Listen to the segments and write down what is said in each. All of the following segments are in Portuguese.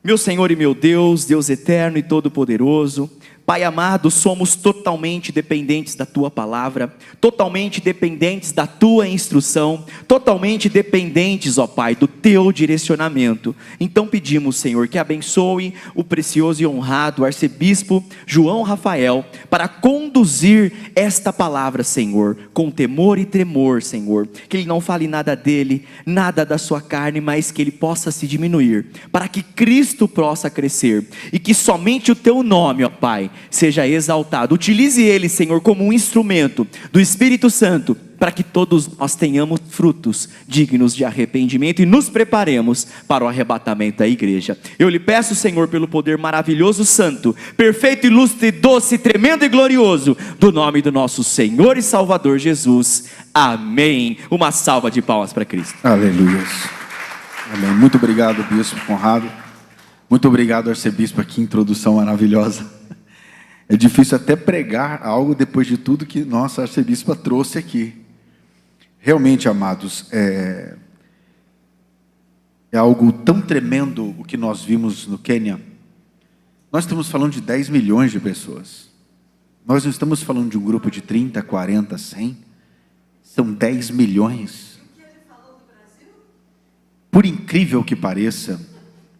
Meu Senhor e meu Deus, Deus eterno e todo-poderoso, Pai amado, somos totalmente dependentes da Tua palavra, totalmente dependentes da Tua instrução, totalmente dependentes, ó Pai, do Teu direcionamento. Então pedimos, Senhor, que abençoe o precioso e honrado arcebispo João Rafael, para conduzir esta palavra, Senhor, com temor e tremor, Senhor, que ele não fale nada dele, nada da sua carne, mas que ele possa se diminuir, para que Cristo possa crescer, e que somente o Teu nome, ó Pai, seja exaltado. Utilize ele, Senhor, como um instrumento do Espírito Santo, para que todos nós tenhamos frutos dignos de arrependimento e nos preparemos para o arrebatamento da igreja. Eu lhe peço, Senhor, pelo poder maravilhoso, santo, perfeito, ilustre, doce, tremendo e glorioso, do nome do nosso Senhor e Salvador Jesus. Amém. Uma salva de palmas para Cristo. Aleluia. Amém. Muito obrigado, Bispo Conrado. Muito obrigado, arcebispo, que introdução maravilhosa. É difícil até pregar algo depois de tudo que nossa arcebispa trouxe aqui. Realmente, amados, é algo tão tremendo o que nós vimos no Quênia. Nós estamos falando de 10 milhões de pessoas. Nós não estamos falando de um grupo de 30, 40, 100. São 10 milhões. Por incrível que pareça,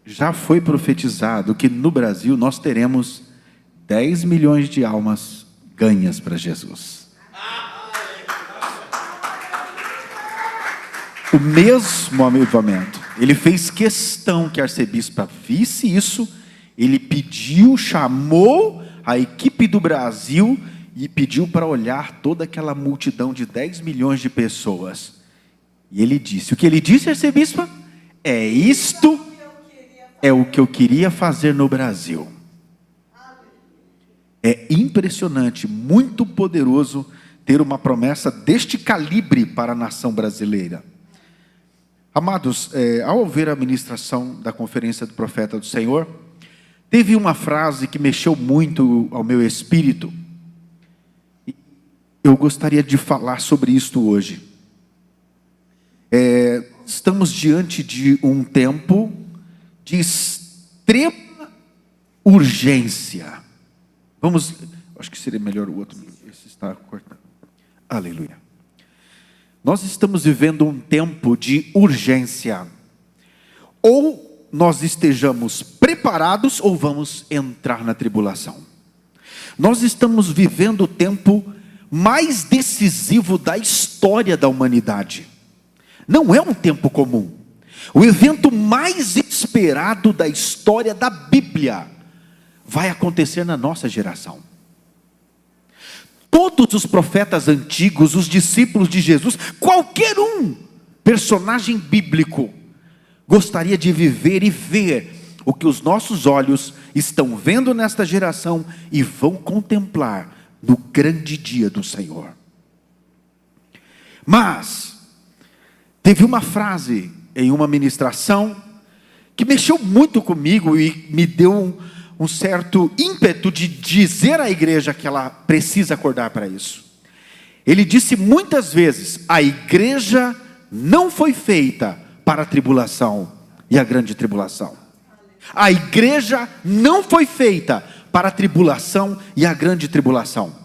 já foi profetizado que no Brasil nós teremos 10 milhões de almas ganhas para Jesus. O mesmo avivamento. Ele fez questão que a arcebispa visse isso. Ele pediu, chamou a equipe do Brasil e pediu para olhar toda aquela multidão de 10 milhões de pessoas. E ele disse, o que ele disse, arcebispa? Isto é o que eu queria fazer no Brasil. É impressionante, muito poderoso ter uma promessa deste calibre para a nação brasileira. Amados, ao ver a ministração da conferência do profeta do Senhor, teve uma frase que mexeu muito ao meu espírito. Eu gostaria de falar sobre isto hoje. Estamos diante de um tempo de extrema urgência. Acho que seria melhor o outro. Esse está cortando. Aleluia. Nós estamos vivendo um tempo de urgência. Ou nós estejamos preparados ou vamos entrar na tribulação. Nós estamos vivendo o tempo mais decisivo da história da humanidade. Não é um tempo comum. O evento mais esperado da história da Bíblia vai acontecer na nossa geração. Todos os profetas antigos, os discípulos de Jesus, qualquer personagem bíblico, gostaria de viver e ver o que os nossos olhos estão vendo nesta geração e vão contemplar no grande dia do Senhor. Mas teve uma frase em uma ministração que mexeu muito comigo e me deu um certo ímpeto de dizer à igreja que ela precisa acordar para isso. Ele disse muitas vezes, a igreja não foi feita para a tribulação e a grande tribulação. A igreja não foi feita para a tribulação e a grande tribulação.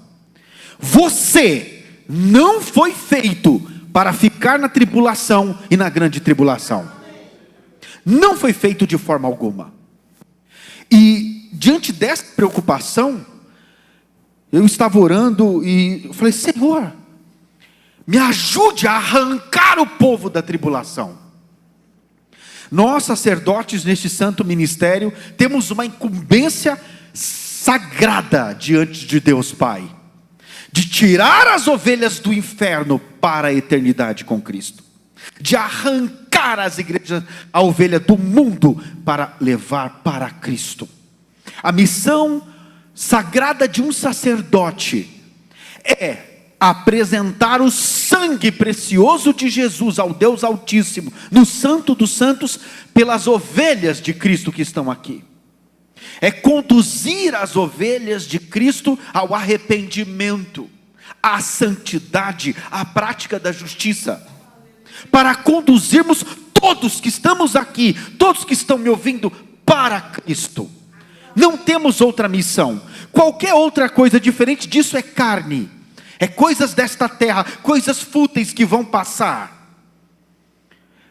Você não foi feito para ficar na tribulação e na grande tribulação. Não foi feito de forma alguma. E diante dessa preocupação, eu estava orando e eu falei, Senhor, me ajude a arrancar o povo da tribulação. Nós, sacerdotes neste santo ministério, temos uma incumbência sagrada diante de Deus Pai, de tirar as ovelhas do inferno para a eternidade com Cristo, de arrancar as igrejas, a ovelha do mundo, para levar para Cristo. A missão sagrada de um sacerdote é apresentar o sangue precioso de Jesus ao Deus Altíssimo, no Santo dos Santos, pelas ovelhas de Cristo que estão aqui. É conduzir as ovelhas de Cristo ao arrependimento, à santidade, à prática da justiça, para conduzirmos todos que estamos aqui, todos que estão me ouvindo, para para Cristo. Não temos outra missão. Qualquer outra coisa diferente disso é carne. É coisas desta terra, coisas fúteis que vão passar.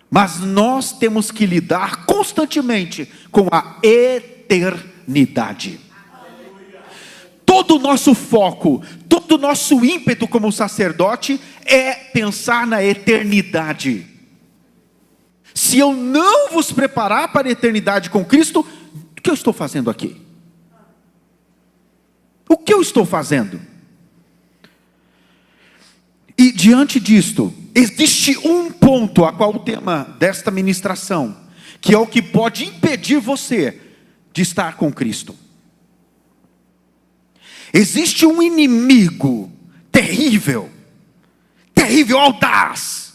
Mas nós temos que lidar constantemente com a eternidade. Todo o nosso foco, todo o nosso ímpeto como sacerdote é pensar na eternidade. Se eu não vos preparar para a eternidade com Cristo, o que eu estou fazendo aqui? O que eu estou fazendo? E diante disto, existe um ponto a qual o tema desta ministração, que é o que pode impedir você de estar com Cristo. Existe um inimigo terrível, audaz,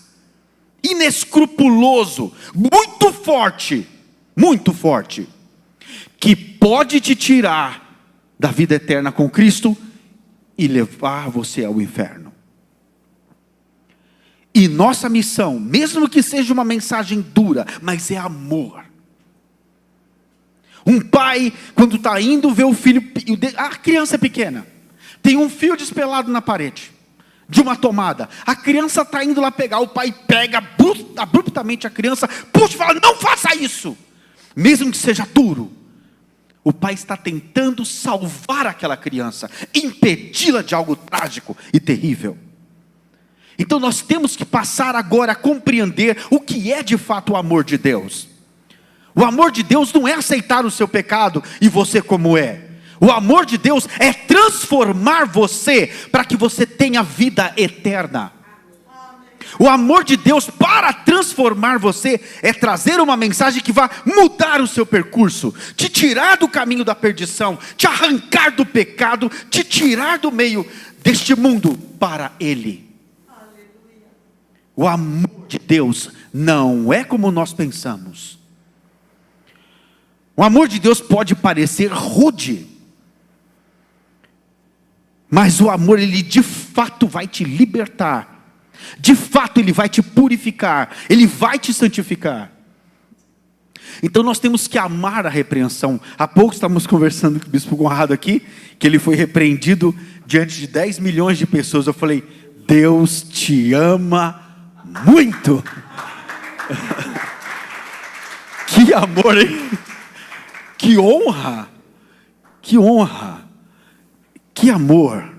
inescrupuloso, muito forte, que pode te tirar da vida eterna com Cristo e levar você ao inferno. E nossa missão, mesmo que seja uma mensagem dura, mas é amor. Um pai, quando está indo ver o filho, a criança é pequena, tem um fio despelado na parede, de uma tomada, a criança está indo lá pegar, o pai pega abruptamente a criança, puxa e fala, não faça isso, mesmo que seja duro. O pai está tentando salvar aquela criança, impedi-la de algo trágico e terrível. Então nós temos que passar agora a compreender o que é de fato o amor de Deus. O amor de Deus não é aceitar o seu pecado e você como é. O amor de Deus é transformar você para que você tenha vida eterna. O amor de Deus para transformar você é trazer uma mensagem que vai mudar o seu percurso, te tirar do caminho da perdição, te arrancar do pecado, te tirar do meio deste mundo para Ele. O amor de Deus não é como nós pensamos. O amor de Deus pode parecer rude, mas o amor, ele de fato vai te libertar, de fato ele vai te purificar, ele vai te santificar. Então nós temos que amar a repreensão. Há pouco estávamos conversando com o bispo Conrado aqui, que ele foi repreendido diante de 10 milhões de pessoas. Eu falei, Deus te ama muito. Que amor, hein? Que honra, que amor.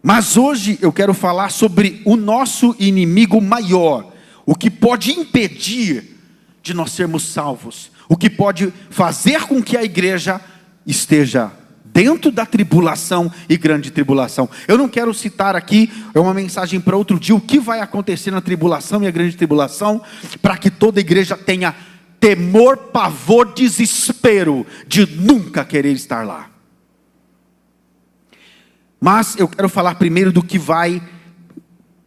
Mas hoje eu quero falar sobre o nosso inimigo maior, o que pode impedir de nós sermos salvos, o que pode fazer com que a igreja esteja dentro da tribulação e grande tribulação. Eu não quero citar aqui, é uma mensagem para outro dia, o que vai acontecer na tribulação e a grande tribulação, para que toda igreja tenha temor, pavor, desespero de nunca querer estar lá. Mas eu quero falar primeiro do que vai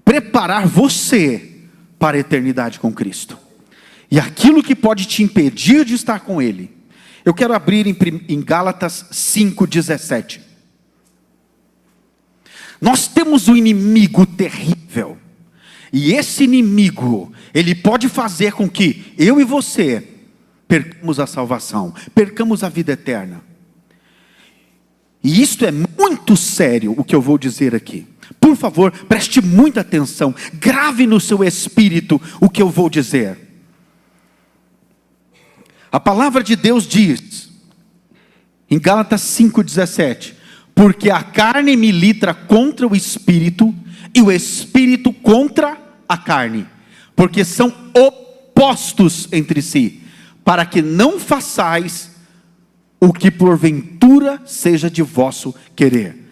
preparar você para a eternidade com Cristo. E aquilo que pode te impedir de estar com Ele. Eu quero abrir em Gálatas 5:17. Nós temos um inimigo terrível. E esse inimigo, ele pode fazer com que eu e você percamos a salvação, percamos a vida eterna. E isto é muito sério o que eu vou dizer aqui. Por favor, preste muita atenção, grave no seu espírito o que eu vou dizer. A palavra de Deus diz, em Gálatas 5:17, porque a carne milita contra o espírito, e o espírito contra a carne, porque são opostos entre si, para que não façais o que porventura seja de vosso querer.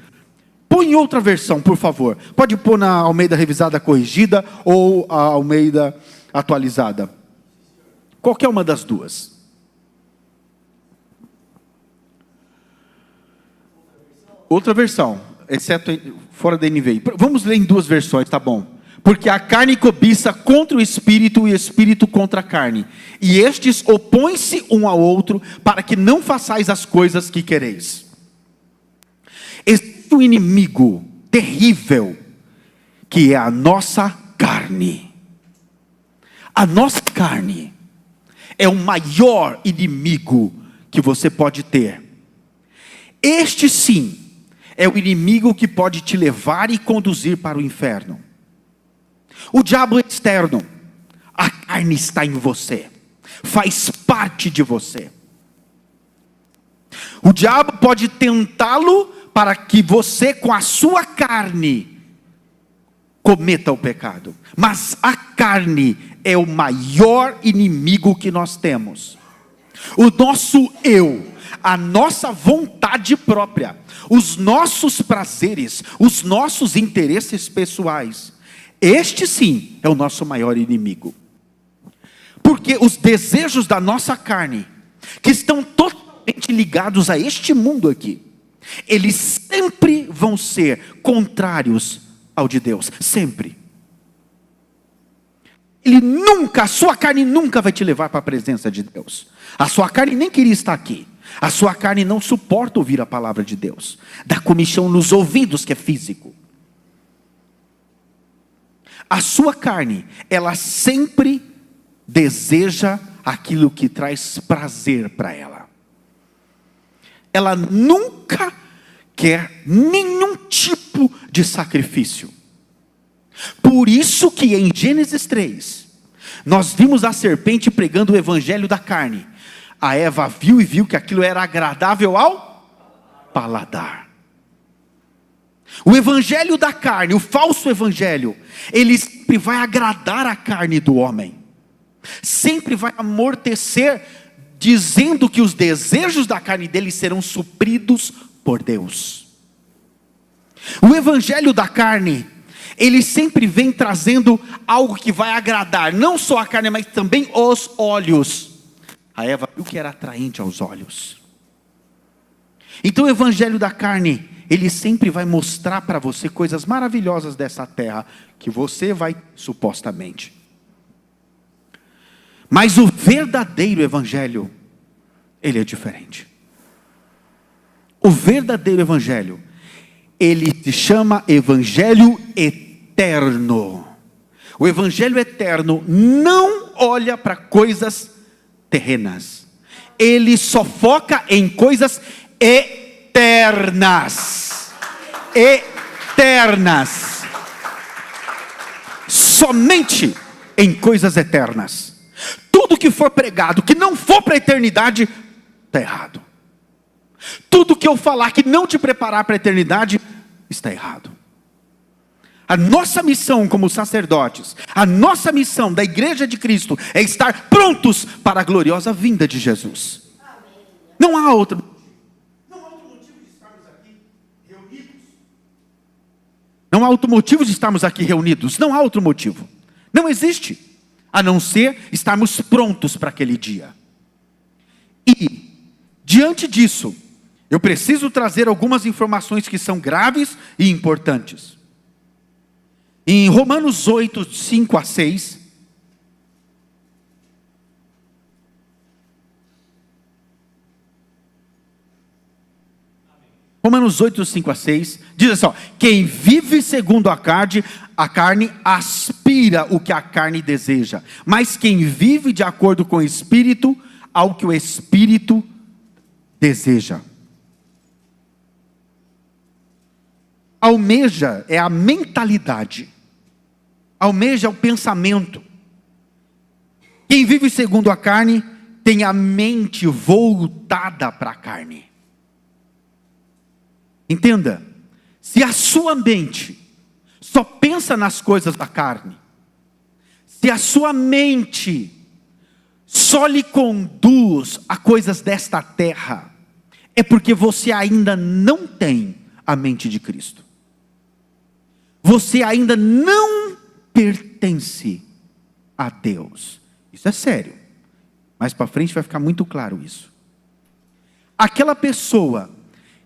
Põe em outra versão, por favor. Pode pôr na Almeida Revisada Corrigida ou a Almeida Atualizada. Qualquer uma das duas. Outra versão, exceto fora da NVI. Vamos ler em duas versões, tá bom? Porque a carne cobiça contra o espírito e o espírito contra a carne. E estes opõem-se um ao outro para que não façais as coisas que quereis. Existe um inimigo terrível que é a nossa carne. A nossa carne. é o maior inimigo que você pode ter. Este sim é o inimigo que pode te levar e conduzir para o inferno. O diabo é externo. A carne está em você. Faz parte de você. O diabo pode tentá-lo para que você, com a sua carne, cometa o pecado. Mas a carne é o maior inimigo que nós temos. O nosso eu, a nossa vontade própria, os nossos prazeres, os nossos interesses pessoais. Este sim é o nosso maior inimigo. Porque os desejos da nossa carne, que estão totalmente ligados a este mundo aqui, eles sempre vão ser contrários ao de Deus. Sempre. A sua carne nunca vai te levar para a presença de Deus. A sua carne nem queria estar aqui. A sua carne não suporta ouvir a palavra de Deus. Dá comichão nos ouvidos, que é físico. A sua carne, ela sempre deseja aquilo que traz prazer para ela. Ela nunca quer nenhum tipo de sacrifício. Por isso que em Gênesis 3, nós vimos a serpente pregando o evangelho da carne. A Eva viu que aquilo era agradável ao paladar. O evangelho da carne, o falso evangelho, ele sempre vai agradar a carne do homem. Sempre vai amortecer, dizendo que os desejos da carne dele serão supridos por Deus. O evangelho da carne, ele sempre vem trazendo algo que vai agradar, não só a carne, mas também os olhos. A Eva viu que era atraente aos olhos. Então o evangelho da carne, ele sempre vai mostrar para você coisas maravilhosas dessa terra, que você vai supostamente. Mas o verdadeiro evangelho, ele é diferente. O verdadeiro evangelho, ele se chama evangelho eterno. O evangelho eterno não olha para coisas terrenas. Ele só foca em coisas eternas. Eternas. Somente em coisas eternas. Tudo que for pregado, que não for para a eternidade, está errado. Tudo que eu falar que não te preparar para a eternidade, está errado. A nossa missão como sacerdotes, a nossa missão da igreja de Cristo, é estar prontos para a gloriosa vinda de Jesus. Não há outro motivo de estarmos aqui reunidos. Não há outro motivo de estarmos aqui reunidos. Não há outro motivo. Não existe. A não ser estarmos prontos para aquele dia. E, diante disso, eu preciso trazer algumas informações que são graves e importantes. Em Romanos 8, 5 a 6. Romanos 8, 5 a 6. Diz assim, ó, quem vive segundo a carne aspira o que a carne deseja. Mas quem vive de acordo com o Espírito, ao que o Espírito deseja. Almeja é a mentalidade. Almeja é o pensamento. Quem vive segundo a carne, tem a mente voltada para a carne. Entenda, se a sua mente só pensa nas coisas da carne, se a sua mente só lhe conduz a coisas desta terra, é porque você ainda não tem a mente de Cristo. Você ainda não pertence a Deus. Isso é sério. Mais para frente vai ficar muito claro isso. Aquela pessoa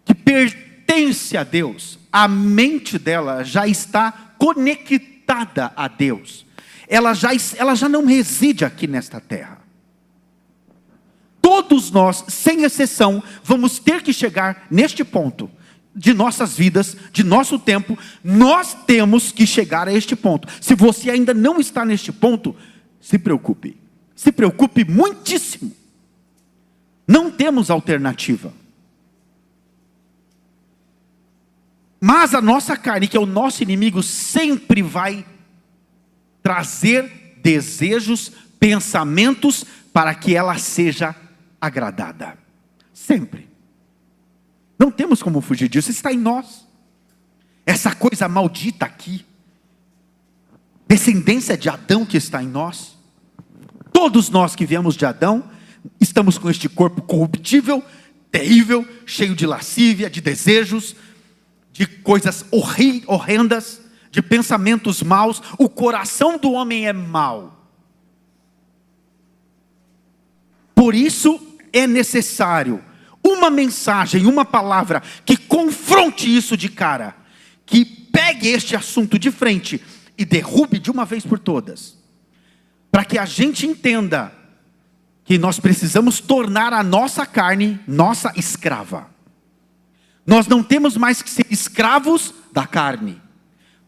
que pertence a Deus, a mente dela já está conectada a Deus. Ela já não reside aqui nesta terra. Todos nós, sem exceção, vamos ter que chegar neste ponto de nossas vidas, de nosso tempo. Nós temos que chegar a este ponto. Se você ainda não está neste ponto, se preocupe. se preocupe muitíssimo. Não temos alternativa. Mas a nossa carne, que é o nosso inimigo, sempre vai trazer desejos, pensamentos, para que ela seja agradada. Sempre. Não temos como fugir disso, está em nós. Essa coisa maldita aqui, descendência de Adão que está em nós. Todos nós que viemos de Adão, estamos com este corpo corruptível, terrível, cheio de lascívia, de desejos, de coisas horrendas, de pensamentos maus. O coração do homem é mau. Por isso é necessário uma mensagem, uma palavra que confronte isso de cara, que pegue este assunto de frente e derrube de uma vez por todas, para que a gente entenda que nós precisamos tornar a nossa carne nossa escrava. Nós não temos mais que ser escravos da carne.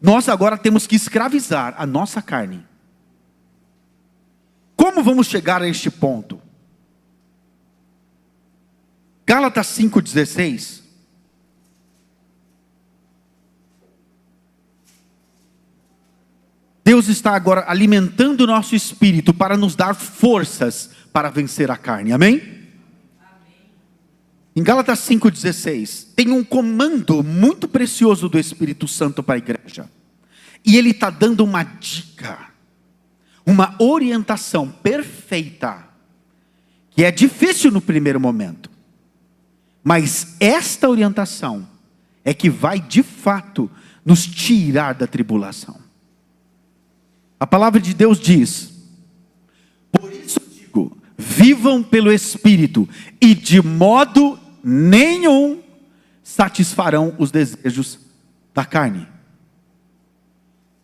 Nós agora temos que escravizar a nossa carne. Como vamos chegar a este ponto? Gálatas 5,16. Deus está agora alimentando o nosso espírito para nos dar forças para vencer a carne, amém? Em Gálatas 5,16, tem um comando muito precioso do Espírito Santo para a igreja. E ele está dando uma dica, uma orientação perfeita, que é difícil no primeiro momento. Mas esta orientação é que vai de fato nos tirar da tribulação. A palavra de Deus diz: por isso digo, vivam pelo Espírito, e de modo nenhum satisfarão os desejos da carne.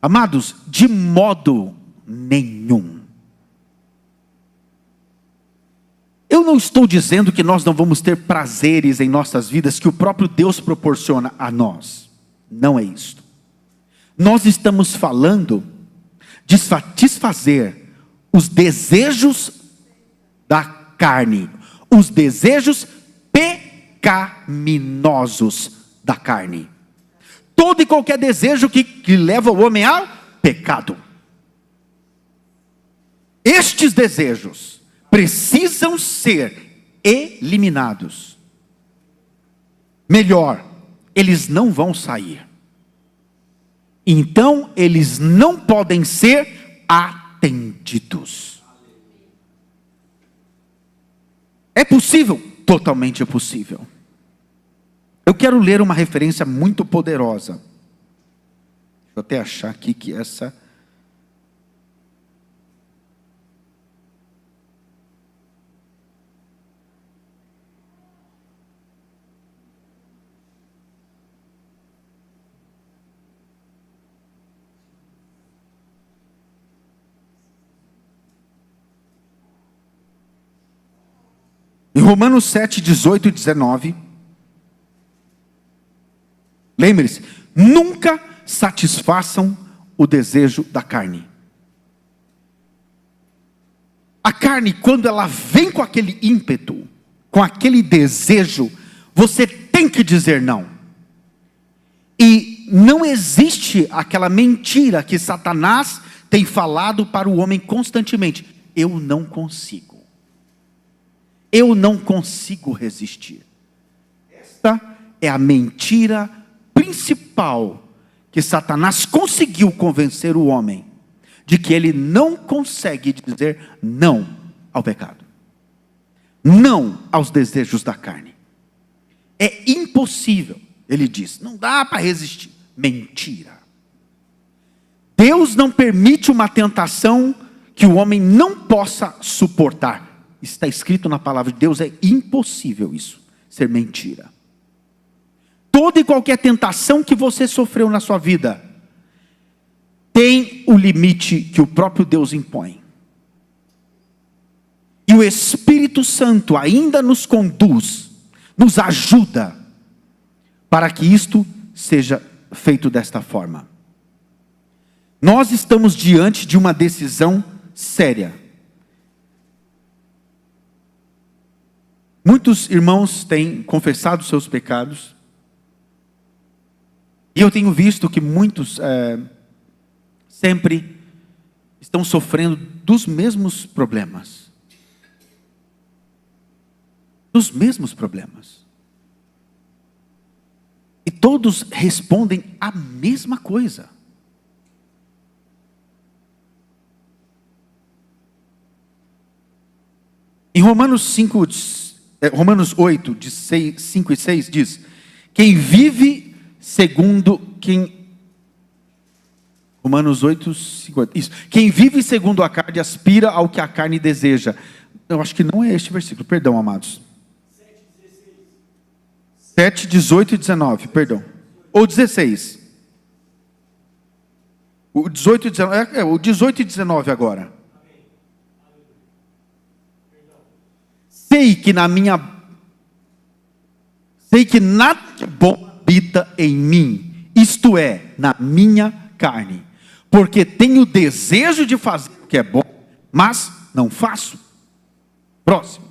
Amados, de modo nenhum. Eu não estou dizendo que nós não vamos ter prazeres em nossas vidas que o próprio Deus proporciona a nós. Não é isto. Nós estamos falando de satisfazer os desejos da carne, os desejos pecaminosos da carne. Todo e qualquer desejo que leva o homem ao pecado. Estes desejos precisam ser eliminados. Melhor, eles não vão sair. Então, eles não podem ser atendidos. É possível? Totalmente é possível. Eu quero ler uma referência muito poderosa. Deixa eu até achar aqui que essa... Em Romanos 7, 18 e 19, lembre-se, nunca satisfaçam o desejo da carne. A carne, quando ela vem com aquele ímpeto, com aquele desejo, você tem que dizer não. E não existe aquela mentira que Satanás tem falado para o homem constantemente: eu não consigo. Eu não consigo resistir. Esta é a mentira principal que Satanás conseguiu convencer o homem de que ele não consegue dizer não ao pecado, não aos desejos da carne. É impossível, ele diz, não dá para resistir. Mentira. Deus não permite uma tentação que o homem não possa suportar. Está escrito na palavra de Deus, é impossível isso ser mentira. Toda e qualquer tentação que você sofreu na sua vida tem o limite que o próprio Deus impõe. E o Espírito Santo ainda nos conduz, nos ajuda para que isto seja feito desta forma. Nós estamos diante de uma decisão séria. Muitos irmãos têm confessado seus pecados. E eu tenho visto que muitos sempre estão sofrendo dos mesmos problemas. Dos mesmos problemas. E todos respondem a mesma coisa. Em Romanos 8, de 5 e 6 diz: quem vive segundo Romanos 8, 5, isso. Quem vive segundo a carne aspira ao que a carne deseja. Eu acho que não é este versículo, perdão, amados. 7, 18 e 19, perdão. Ou 16. O 18 e 19, o 18 e 19 agora. Sei que nada de bom habita em mim, isto é, na minha carne, porque tenho desejo de fazer o que é bom, mas não faço. Próximo.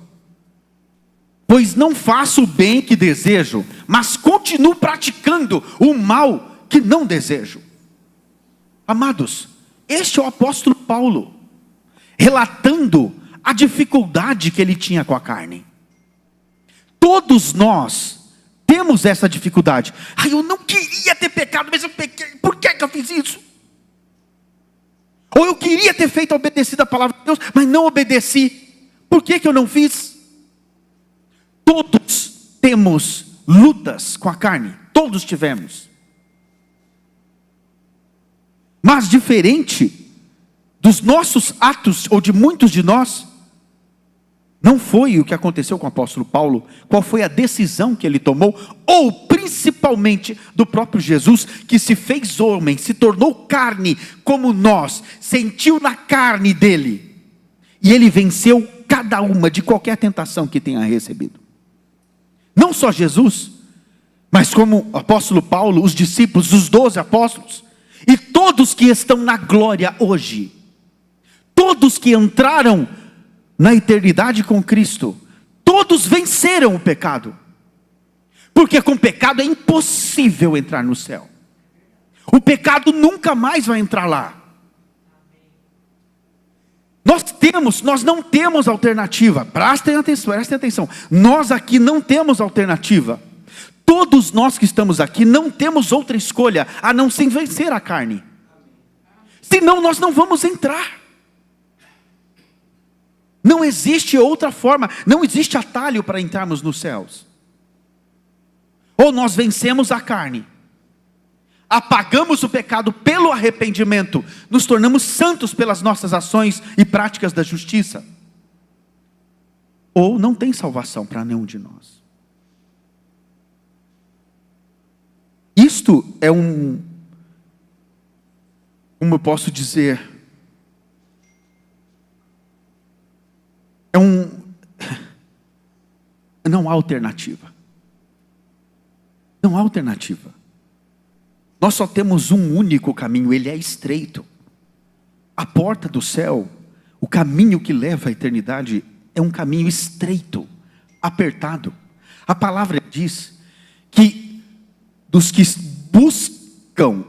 Pois não faço o bem que desejo, mas continuo praticando o mal que não desejo. Amados, este é o apóstolo Paulo, relatando a dificuldade que ele tinha com a carne. Todos nós temos essa dificuldade. Eu não queria ter pecado, mas eu pequei. Por que eu fiz isso? Ou eu queria ter obedecido a palavra de Deus, mas não obedeci. Por que eu não fiz? Todos temos lutas com a carne. Todos tivemos. Mas diferente dos nossos atos, ou de muitos de nós, não foi o que aconteceu com o apóstolo Paulo. Qual foi a decisão que ele tomou? Ou principalmente do próprio Jesus, que se fez homem, se tornou carne como nós, sentiu na carne dele, e ele venceu cada uma de qualquer tentação que tenha recebido. Não só Jesus, mas como o apóstolo Paulo, os discípulos, os 12 apóstolos, e todos que estão na glória hoje, todos que entraram na eternidade com Cristo, todos venceram o pecado, porque com o pecado é impossível entrar no céu. O pecado nunca mais vai entrar lá. Nós não temos alternativa. Prestem atenção. Nós aqui não temos alternativa. Todos nós que estamos aqui não temos outra escolha a não ser vencer a carne. Senão nós não vamos entrar. Não existe outra forma, não existe atalho para entrarmos nos céus. Ou nós vencemos a carne, apagamos o pecado pelo arrependimento, nos tornamos santos pelas nossas ações e práticas da justiça. Ou não tem salvação para nenhum de nós. Isto é como eu posso dizer, não há alternativa. Não há alternativa. Nós só temos um único caminho, ele é estreito. A porta do céu, o caminho que leva à eternidade, é um caminho estreito, apertado. A palavra diz que dos que buscam,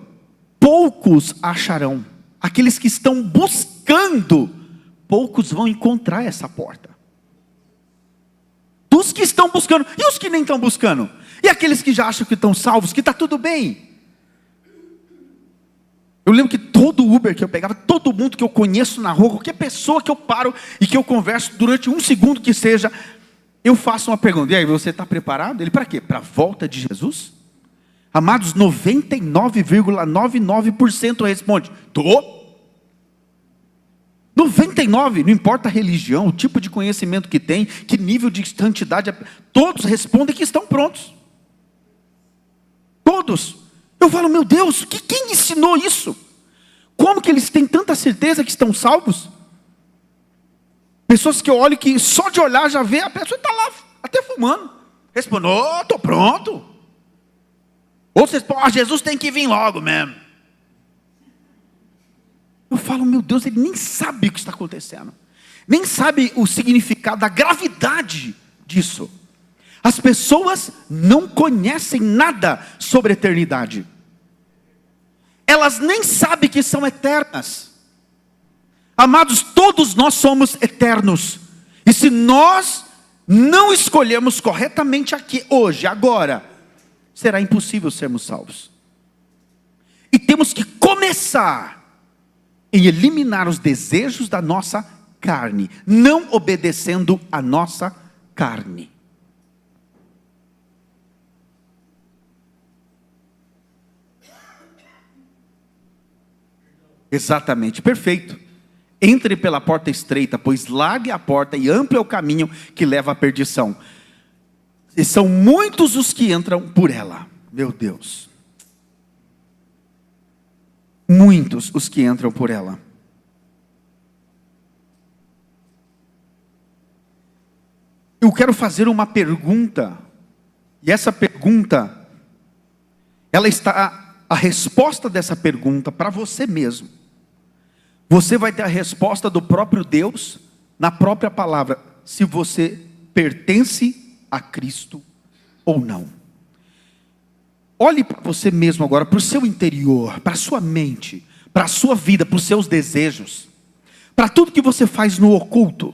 poucos acharão. Aqueles que estão buscando, poucos vão encontrar essa porta. Dos que estão buscando, e os que nem estão buscando? E aqueles que já acham que estão salvos, que está tudo bem? Eu lembro que todo Uber que eu pegava, todo mundo que eu conheço na rua, qualquer pessoa que eu paro e que eu converso durante um segundo que seja, eu faço uma pergunta: e aí, você está preparado? Ele, para quê? Para a volta de Jesus? Amados, 99,99% responde: estou. 99, não importa a religião, o tipo de conhecimento que tem, que nível de santidade, todos respondem que estão prontos. Todos. Eu falo: meu Deus, quem ensinou isso? Como que eles têm tanta certeza que estão salvos? Pessoas que eu olho que só de olhar já vê, a pessoa está lá, até fumando. Responde: estou pronto. Ou vocês falam: Jesus tem que vir logo mesmo. Eu falo: meu Deus, ele nem sabe o que está acontecendo. Nem sabe o significado, a gravidade disso. As pessoas não conhecem nada sobre a eternidade. Elas nem sabem que são eternas. Amados, todos nós somos eternos. E se nós não escolhermos corretamente aqui, hoje, agora, será impossível sermos salvos. E temos que começar em eliminar os desejos da nossa carne, não obedecendo a nossa carne. Exatamente, perfeito. Entre pela porta estreita, pois larga é a porta e amplo é o caminho que leva à perdição. E são muitos os que entram por ela. Meu Deus. Muitos os que entram por ela. Eu quero fazer uma pergunta. E essa pergunta, ela está, a resposta dessa pergunta para você mesmo. Você vai ter a resposta do próprio Deus, na própria palavra, se você pertence a Cristo ou não. Olhe para você mesmo agora, para o seu interior, para a sua mente, para a sua vida, para os seus desejos, para tudo que você faz no oculto.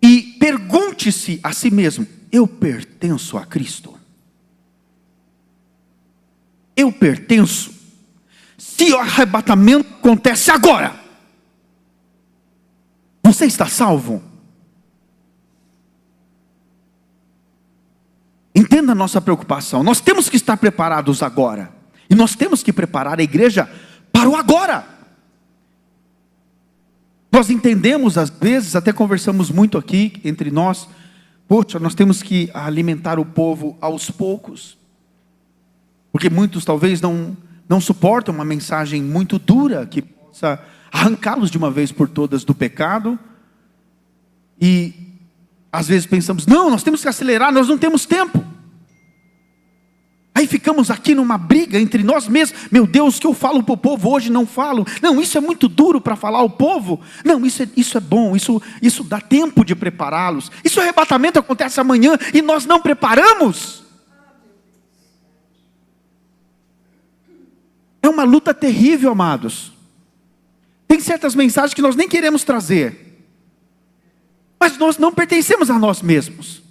E pergunte-se a si mesmo: eu pertenço a Cristo? Eu pertenço? Se o arrebatamento acontece agora, você está salvo? Entenda a nossa preocupação. Nós temos que estar preparados agora. E nós temos que preparar a igreja para o agora. Nós entendemos, às vezes, até conversamos muito aqui entre nós. Poxa, nós temos que alimentar o povo aos poucos. Porque muitos talvez não suportam uma mensagem muito dura, que possa arrancá-los de uma vez por todas do pecado. E às vezes pensamos: não, nós temos que acelerar, nós não temos tempo. Aí ficamos aqui numa briga entre nós mesmos. Meu Deus, o que eu falo para o povo hoje não falo. Não, isso é muito duro para falar ao povo. Não, isso é bom, isso dá tempo de prepará-los. Isso o arrebatamento acontece amanhã e nós não preparamos. É uma luta terrível, amados. Tem certas mensagens que nós nem queremos trazer. Mas nós não pertencemos a nós mesmos.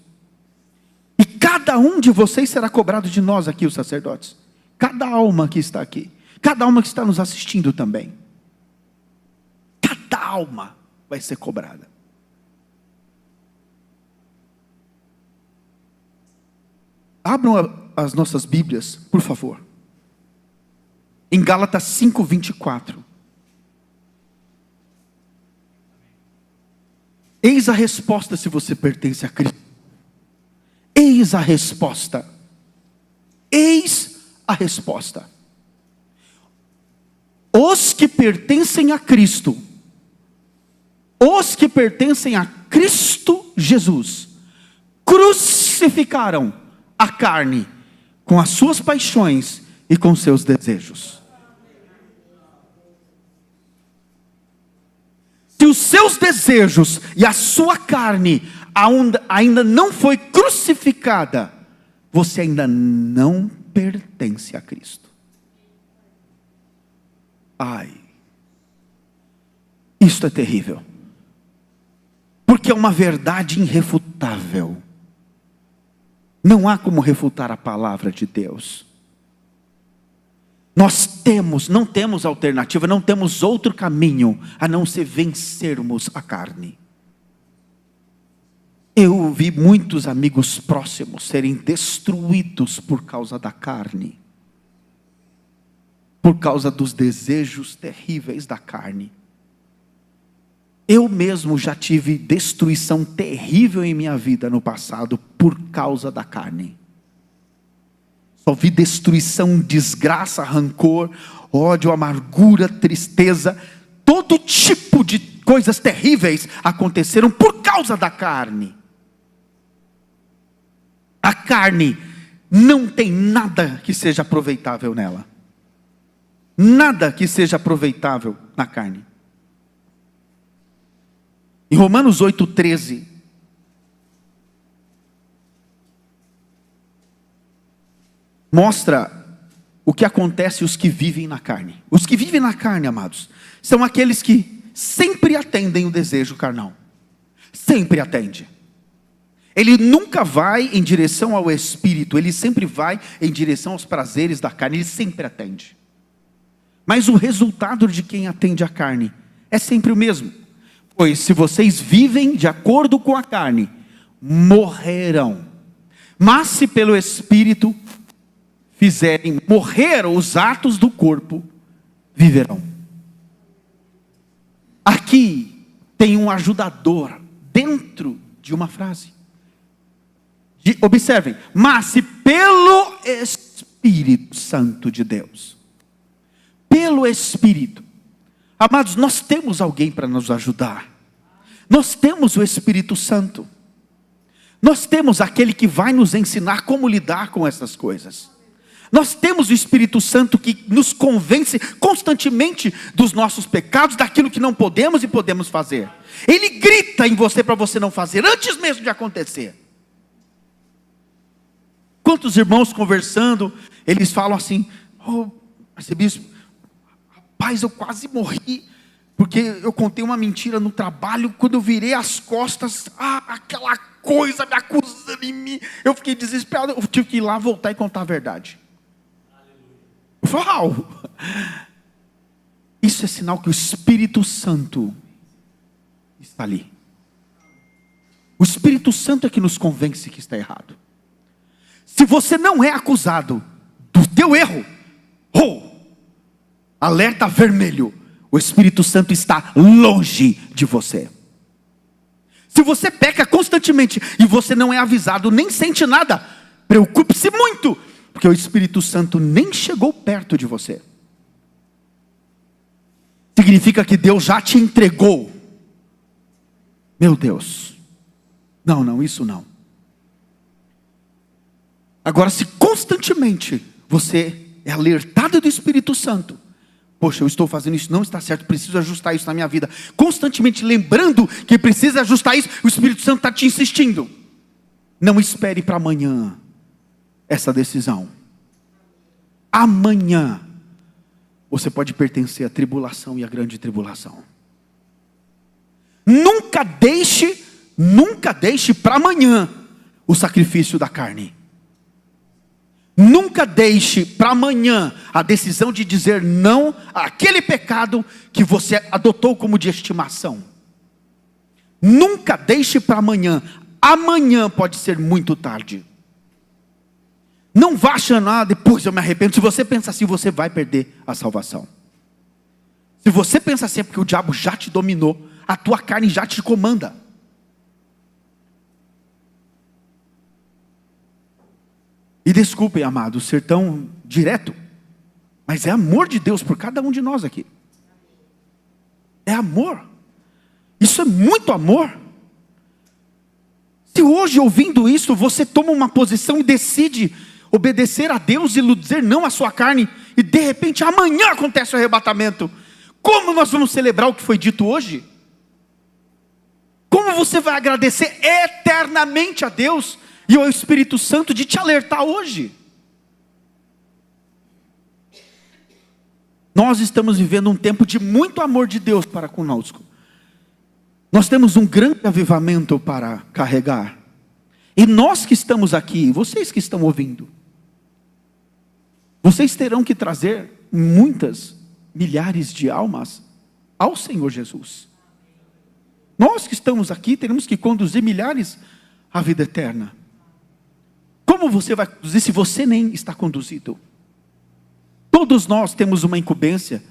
E cada um de vocês será cobrado de nós aqui, os sacerdotes. Cada alma que está aqui. Cada alma que está nos assistindo também. Cada alma vai ser cobrada. Abram as nossas Bíblias, por favor. Em Gálatas 5:24. Eis a resposta se você pertence a Cristo. Eis a resposta. Eis a resposta. Os que pertencem a Cristo, os que pertencem a Cristo Jesus, crucificaram a carne com as suas paixões e com seus desejos. Se os seus desejos e a sua carne ainda não foi crucificada, você ainda não pertence a Cristo. Ai, isto é terrível, porque é uma verdade irrefutável. Não há como refutar a palavra de Deus. Nós não temos alternativa, não temos outro caminho a não ser vencermos a carne. Eu vi muitos amigos próximos serem destruídos por causa da carne, por causa dos desejos terríveis da carne. Eu mesmo já tive destruição terrível em minha vida no passado por causa da carne. Só vi destruição, desgraça, rancor, ódio, amargura, tristeza. Todo tipo de coisas terríveis aconteceram por causa da carne. A carne não tem nada que seja aproveitável nela. Nada que seja aproveitável na carne. Em Romanos 8:13, mostra o que acontece aos que vivem na carne. Os que vivem na carne, amados, são aqueles que sempre atendem o desejo carnal. Sempre atende. Ele nunca vai em direção ao Espírito, ele sempre vai em direção aos prazeres da carne, ele sempre atende. Mas o resultado de quem atende a carne é sempre o mesmo. Pois se vocês vivem de acordo com a carne, morrerão. Mas se pelo Espírito fizerem morrer os atos do corpo, viverão. Aqui tem um ajudador dentro de uma frase. Observem, mas se pelo Espírito Santo de Deus, pelo Espírito, amados, nós temos alguém para nos ajudar, nós temos o Espírito Santo, nós temos aquele que vai nos ensinar como lidar com essas coisas, nós temos o Espírito Santo que nos convence constantemente dos nossos pecados, daquilo que não podemos e podemos fazer, ele grita em você para você não fazer, antes mesmo de acontecer. Quantos irmãos conversando, eles falam assim: oh, arcebispo, rapaz, eu quase morri, porque eu contei uma mentira no trabalho, quando eu virei as costas, aquela coisa me acusando em mim, eu fiquei desesperado, eu tive que ir lá, voltar e contar a verdade. Uau! Isso é sinal que o Espírito Santo está ali. O Espírito Santo é que nos convence que está errado. Se você não é acusado do teu erro, alerta vermelho, o Espírito Santo está longe de você. Se você peca constantemente e você não é avisado, nem sente nada, preocupe-se muito, porque o Espírito Santo nem chegou perto de você. Significa que Deus já te entregou. Meu Deus, não, isso não. Agora, se constantemente você é alertado do Espírito Santo, poxa, eu estou fazendo isso, não está certo, preciso ajustar isso na minha vida, constantemente lembrando que precisa ajustar isso, o Espírito Santo está te insistindo, não espere para amanhã essa decisão. Amanhã você pode pertencer à tribulação e à grande tribulação. Nunca deixe para amanhã o sacrifício da carne. Nunca deixe para amanhã a decisão de dizer não àquele pecado que você adotou como de estimação. Nunca deixe para amanhã. Amanhã pode ser muito tarde. Não vá achando, depois eu me arrependo. Se você pensa assim, você vai perder a salvação. Se você pensa assim, é porque o diabo já te dominou, a tua carne já te comanda. E desculpem, amados, ser tão direto, mas é amor de Deus por cada um de nós aqui. É amor. Isso é muito amor. Se hoje, ouvindo isso, você toma uma posição e decide obedecer a Deus e dizer não à sua carne, e de repente amanhã acontece o arrebatamento, como nós vamos celebrar o que foi dito hoje? Como você vai agradecer eternamente a Deus e ao Espírito Santo de te alertar hoje? Nós estamos vivendo um tempo de muito amor de Deus para conosco. Nós temos um grande avivamento para carregar. E nós que estamos aqui, vocês que estão ouvindo, vocês terão que trazer milhares de almas ao Senhor Jesus. Nós que estamos aqui, teremos que conduzir milhares à vida eterna. Como você vai conduzir se você nem está conduzido? Todos nós temos uma incumbência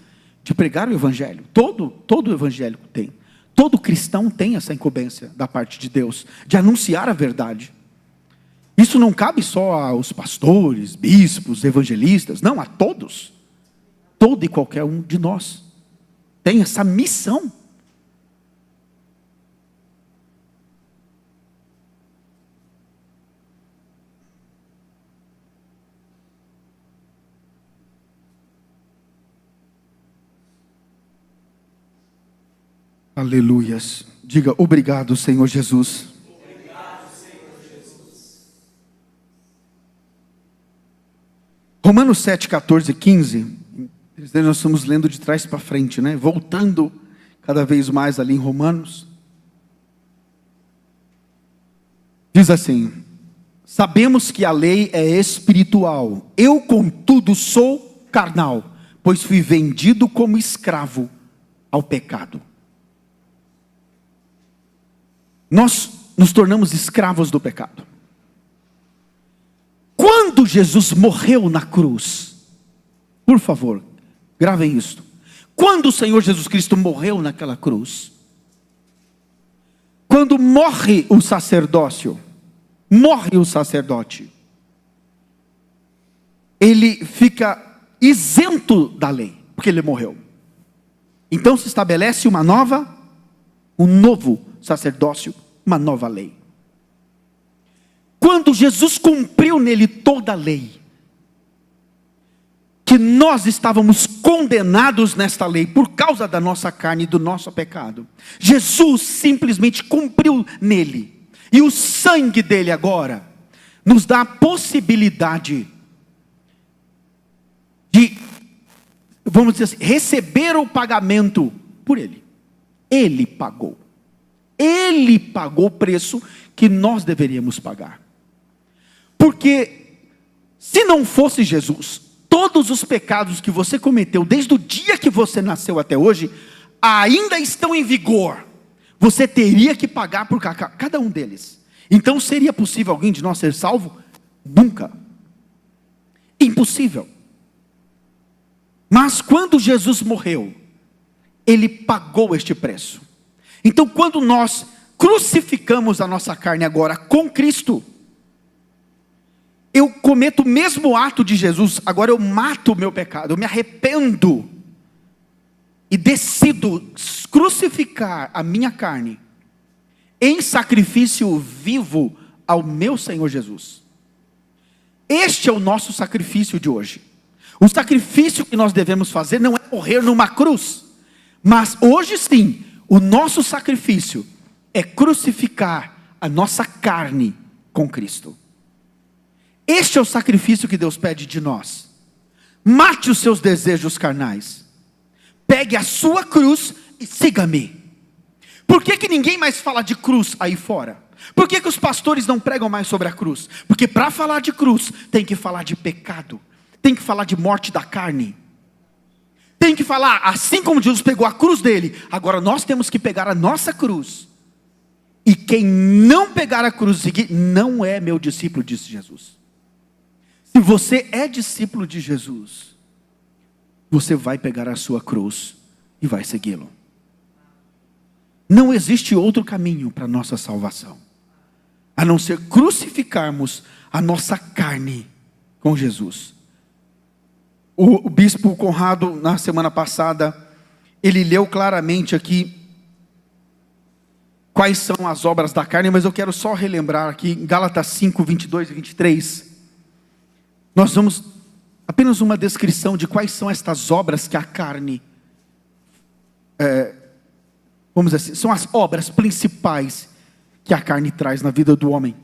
de pregar o Evangelho. Todo evangélico tem. Todo cristão tem essa incumbência da parte de Deus, de anunciar a verdade. Isso não cabe só aos pastores, bispos, evangelistas, não, a todos. Todo e qualquer um de nós tem essa missão. Aleluias. Diga obrigado, Senhor Jesus. Obrigado, Senhor Jesus. Romanos 7, 14 e 15, nós estamos lendo de trás para frente, né? Voltando cada vez mais ali em Romanos. Diz assim: sabemos que a lei é espiritual, eu contudo sou carnal, pois fui vendido como escravo ao pecado. Nós nos tornamos escravos do pecado. Quando Jesus morreu na cruz, por favor, gravem isto. Quando o Senhor Jesus Cristo morreu naquela cruz, quando morre o sacerdócio, morre o sacerdote, ele fica isento da lei, porque ele morreu. Então se estabelece um novo sacerdócio, uma nova lei. Quando Jesus cumpriu nele toda a lei, que nós estávamos condenados nesta lei, por causa da nossa carne e do nosso pecado, Jesus simplesmente cumpriu nele, e o sangue dele agora, nos dá a possibilidade de, vamos dizer assim, receber o pagamento por ele. Ele pagou o preço que nós deveríamos pagar. Porque se não fosse Jesus, todos os pecados que você cometeu desde o dia que você nasceu até hoje ainda estão em vigor. Você teria que pagar por cada um deles. Então seria possível alguém de nós ser salvo? Nunca. Impossível. Mas quando Jesus morreu, ele pagou este preço. Então quando nós crucificamos a nossa carne agora com Cristo, eu cometo o mesmo ato de Jesus, agora eu mato o meu pecado, eu me arrependo e decido crucificar a minha carne em sacrifício vivo ao meu Senhor Jesus. Este é o nosso sacrifício de hoje. O sacrifício que nós devemos fazer não é morrer numa cruz, mas hoje sim, o nosso sacrifício é crucificar a nossa carne com Cristo. Este é o sacrifício que Deus pede de nós. Mate os seus desejos carnais. Pegue a sua cruz e siga-me. Por que ninguém mais fala de cruz aí fora? Por que os pastores não pregam mais sobre a cruz? Porque para falar de cruz, tem que falar de pecado. Tem que falar de morte da carne. Tem que falar, assim como Jesus pegou a cruz dele, agora nós temos que pegar a nossa cruz. E quem não pegar a cruz e seguir, não é meu discípulo, disse Jesus. Se você é discípulo de Jesus, você vai pegar a sua cruz e vai segui-lo. Não existe outro caminho para a nossa salvação, a não ser crucificarmos a nossa carne com Jesus. O bispo Conrado, na semana passada, ele leu claramente aqui quais são as obras da carne, mas eu quero só relembrar aqui, em Gálatas 5, 22 e 23, nós vamos, apenas uma descrição de quais são estas obras que a carne, vamos dizer assim, são as obras principais que a carne traz na vida do homem.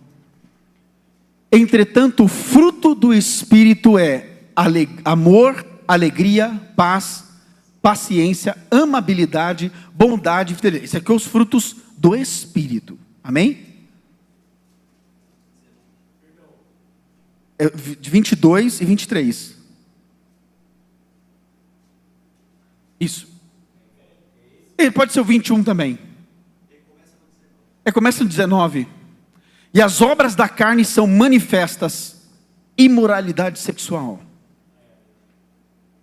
Entretanto, o fruto do Espírito é amor, alegria, paz, paciência, amabilidade, bondade, fidelidade. Isso aqui é os frutos do Espírito. Amém? De 22 e 23. Isso. Ele pode ser o 21 também. Começa no 19. E as obras da carne são manifestas: imoralidade sexual,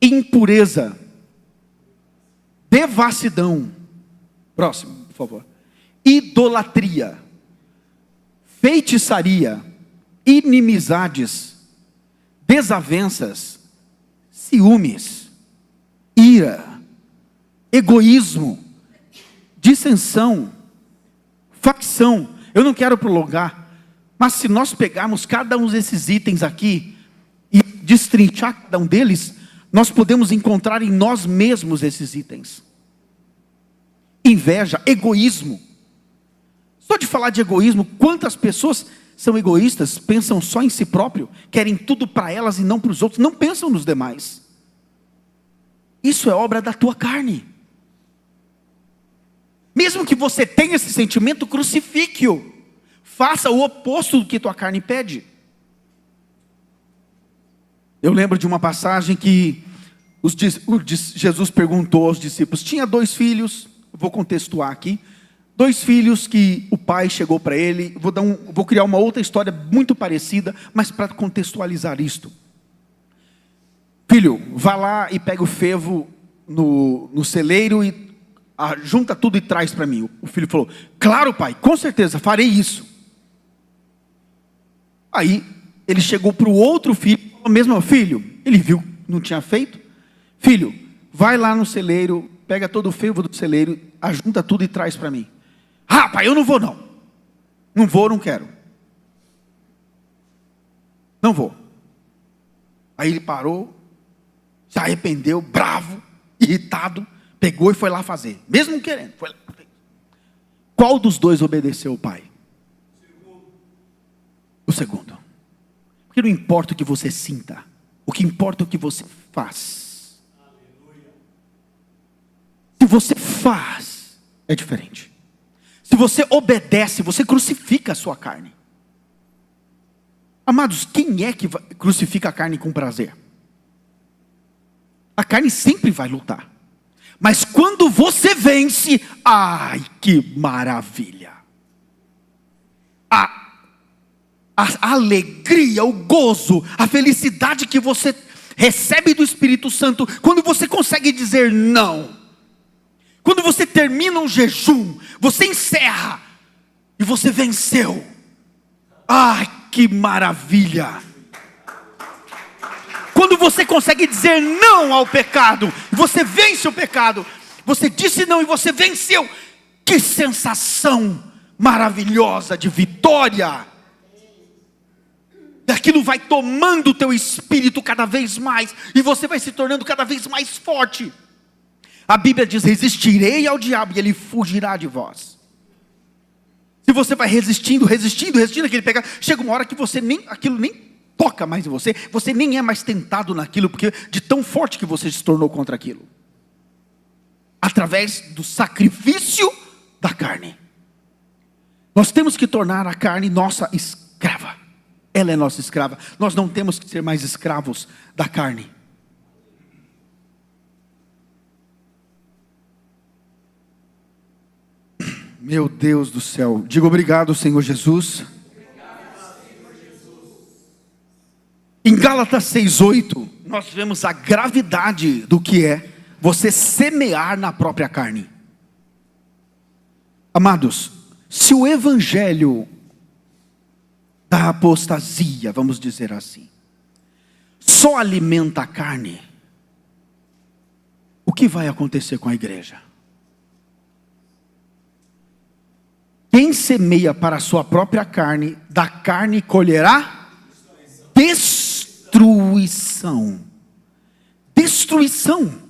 impureza, devassidão, próximo, por favor, idolatria, feitiçaria, inimizades, desavenças, ciúmes, ira, egoísmo, dissensão, facção. Eu não quero prolongar, mas se nós pegarmos cada um desses itens aqui e destrinchar cada um deles, nós podemos encontrar em nós mesmos esses itens. Inveja, egoísmo. Só de falar de egoísmo, quantas pessoas são egoístas, pensam só em si próprio, querem tudo para elas e não para os outros, não pensam nos demais. Isso é obra da tua carne. Mesmo que você tenha esse sentimento, crucifique-o. Faça o oposto do que tua carne pede. Eu lembro de uma passagem que Jesus perguntou aos discípulos, tinha 2 filhos, vou contextuar aqui, 2 filhos que o pai chegou para ele, vou criar uma outra história muito parecida, mas para contextualizar isto. Filho, vá lá e pega o fervo no celeiro e junta tudo e traz para mim. O filho falou, claro pai, com certeza, farei isso. Aí ele chegou para o outro filho, o mesmo filho, ele viu, não tinha feito. Filho, vai lá no celeiro, pega todo o fervo do celeiro, ajunta tudo e traz para mim. Ah, pai, eu não vou não. Não vou, não quero. Não vou. Aí ele parou, se arrependeu, bravo, irritado, pegou e foi lá fazer. Mesmo querendo. Foi lá. Qual dos 2 obedeceu o pai? O segundo. Porque não importa o que você sinta, o que importa é o que você faz. Se você faz, é diferente. Se você obedece, você crucifica a sua carne. Amados, quem é que crucifica a carne com prazer? A carne sempre vai lutar. Mas quando você vence, ai, que maravilha. A alegria, o gozo, a felicidade que você recebe do Espírito Santo, quando você consegue dizer não. Quando você termina um jejum, você encerra, e você venceu. Ai, que maravilha. Quando você consegue dizer não ao pecado, você vence o pecado. Você disse não e você venceu. Que sensação maravilhosa de vitória. Aquilo vai tomando o teu espírito cada vez mais, e você vai se tornando cada vez mais forte. A Bíblia diz, resistirei ao diabo e ele fugirá de vós. Se você vai resistindo aquele pecado, chega uma hora que aquilo nem toca mais em você, você nem é mais tentado naquilo, porque de tão forte que você se tornou contra aquilo. Através do sacrifício da carne. Nós temos que tornar a carne nossa escrava. Ela é nossa escrava. Nós não temos que ser mais escravos da carne. Meu Deus do céu. Diga obrigado, Senhor Jesus. Em Gálatas 6:8, nós vemos a gravidade do que é você semear na própria carne. Amados, se o evangelho da apostasia, vamos dizer assim, só alimenta a carne, o que vai acontecer com a igreja? Quem semeia para a sua própria carne, da carne colherá destruição. Destruição.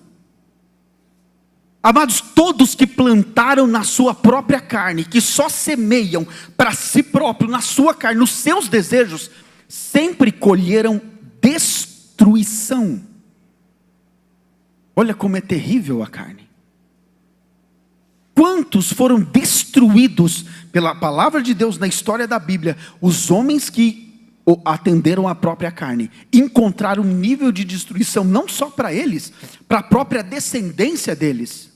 Amados, todos que plantaram na sua própria carne, que só semeiam para si próprio, na sua carne, nos seus desejos, sempre colheram destruição. Olha como é terrível a carne. Quantos foram destruídos pela palavra de Deus na história da Bíblia? Os homens que atenderam a própria carne, encontraram um nível de destruição, não só para eles, para a própria descendência deles.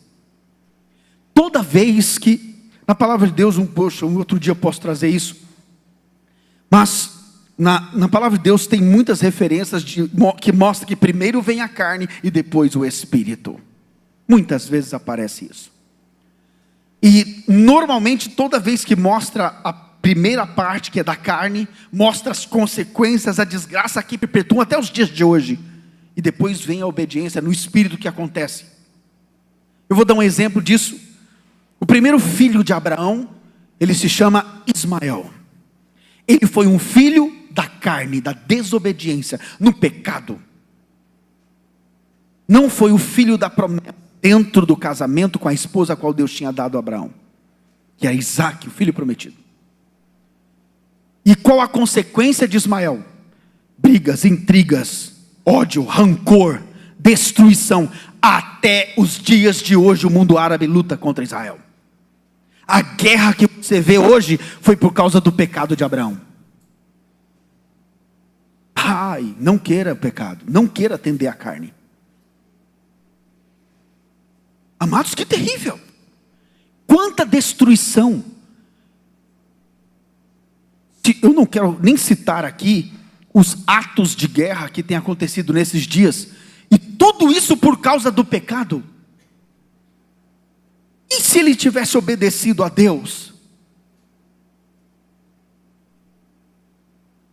Toda vez que, na palavra de Deus, um outro dia eu posso trazer isso, mas na palavra de Deus tem muitas referências que mostram que primeiro vem a carne e depois o espírito. Muitas vezes aparece isso. E normalmente toda vez que mostra a primeira parte, que é da carne, mostra as consequências, a desgraça que perpetua até os dias de hoje. E depois vem a obediência no espírito que acontece. Eu vou dar um exemplo disso. O primeiro filho de Abraão, ele se chama Ismael. Ele foi um filho da carne, da desobediência, no pecado. Não foi o filho da promessa dentro do casamento com a esposa a qual Deus tinha dado a Abraão, que era Isaac, o filho prometido. E qual a consequência de Ismael? Brigas, intrigas, ódio, rancor, destruição. Até os dias de hoje o mundo árabe luta contra Israel. A guerra que você vê hoje foi por causa do pecado de Abraão. Ai, não queira o pecado, não queira atender a carne. Amados, que terrível. Quanta destruição. Eu não quero nem citar aqui os atos de guerra que têm acontecido nesses dias. E tudo isso por causa do pecado. E se ele tivesse obedecido a Deus?